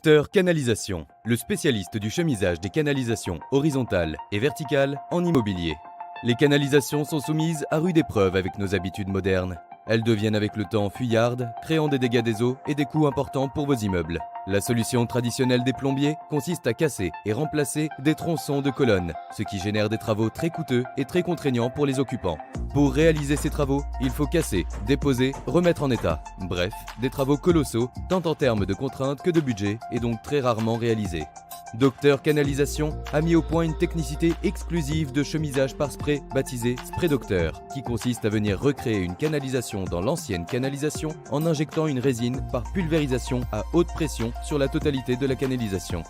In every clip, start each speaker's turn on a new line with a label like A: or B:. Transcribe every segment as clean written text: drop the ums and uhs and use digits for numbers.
A: Docteur Canalisation, le spécialiste du chemisage des canalisations horizontales et verticales en immobilier. Les canalisations sont soumises à rude épreuve avec nos habitudes modernes. Elles deviennent avec le temps fuyardes, créant des dégâts des eaux et des coûts importants pour vos immeubles. La solution traditionnelle des plombiers consiste à casser et remplacer des tronçons de colonnes, ce qui génère des travaux très coûteux et très contraignants pour les occupants. Pour réaliser ces travaux, il faut casser, déposer, remettre en état. Bref, des travaux colossaux, tant en termes de contraintes que de budget, et donc très rarement réalisés. Docteur Canalisation a mis au point une technicité exclusive de chemisage par spray baptisée Spray Docteur, qui consiste à venir recréer une canalisation dans l'ancienne canalisation en injectant une résine par pulvérisation à haute pression sur la totalité de la canalisation.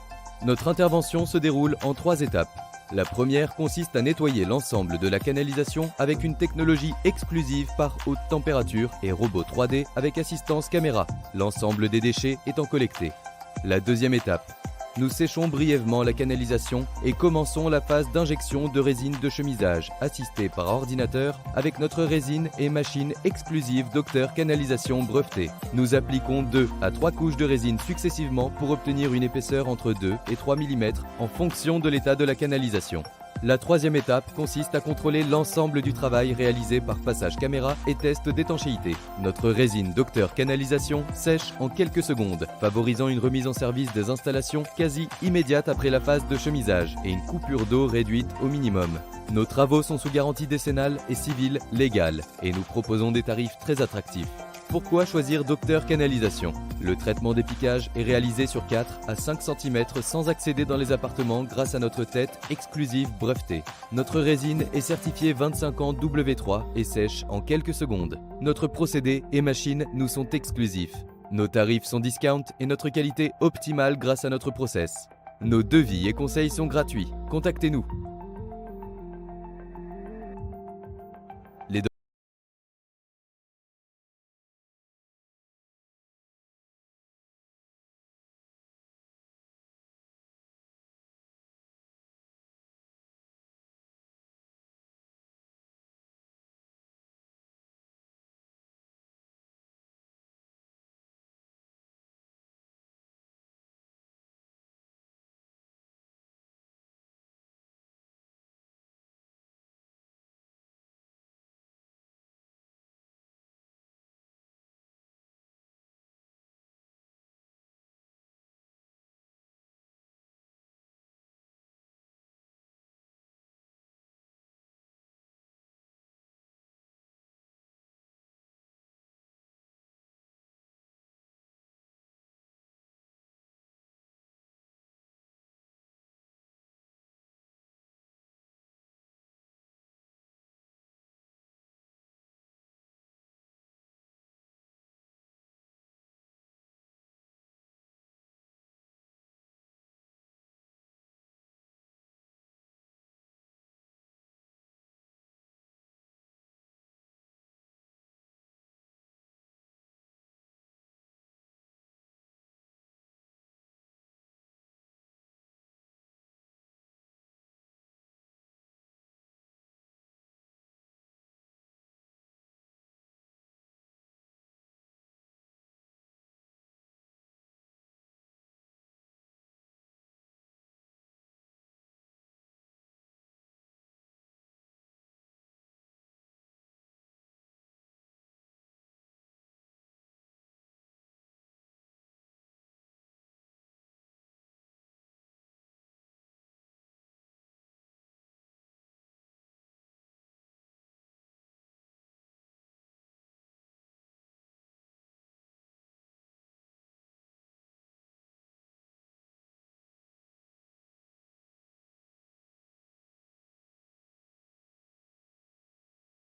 A: Notre intervention se déroule en 3 étapes. La première consiste à nettoyer l'ensemble de la canalisation avec une technologie exclusive par haute température et robot 3D avec assistance caméra, l'ensemble des déchets étant collectés. La deuxième étape, nous séchons brièvement la canalisation et commençons la phase d'injection de résine de chemisage assistée par ordinateur avec notre résine et machine exclusive Docteur Canalisation brevetée. Nous appliquons 2 à 3 couches de résine successivement pour obtenir une épaisseur entre 2 et 3 mm en fonction de l'état de la canalisation. La troisième étape consiste à contrôler l'ensemble du travail réalisé par passage caméra et test d'étanchéité. Notre résine Docteur Canalisation sèche en quelques secondes, favorisant une remise en service des installations quasi immédiate après la phase de chemisage et une coupure d'eau réduite au minimum. Nos travaux sont sous garantie décennale et civile légale et nous proposons des tarifs très attractifs. Pourquoi choisir Docteur Canalisation? Le traitement des piquages est réalisé sur 4 à 5 cm sans accéder dans les appartements grâce à notre tête exclusive brevetée. Notre résine est certifiée 25 ans W3 et sèche en quelques secondes. Notre procédé et machine nous sont exclusifs. Nos tarifs sont discount et notre qualité optimale grâce à notre process. Nos devis et conseils sont gratuits. Contactez-nous.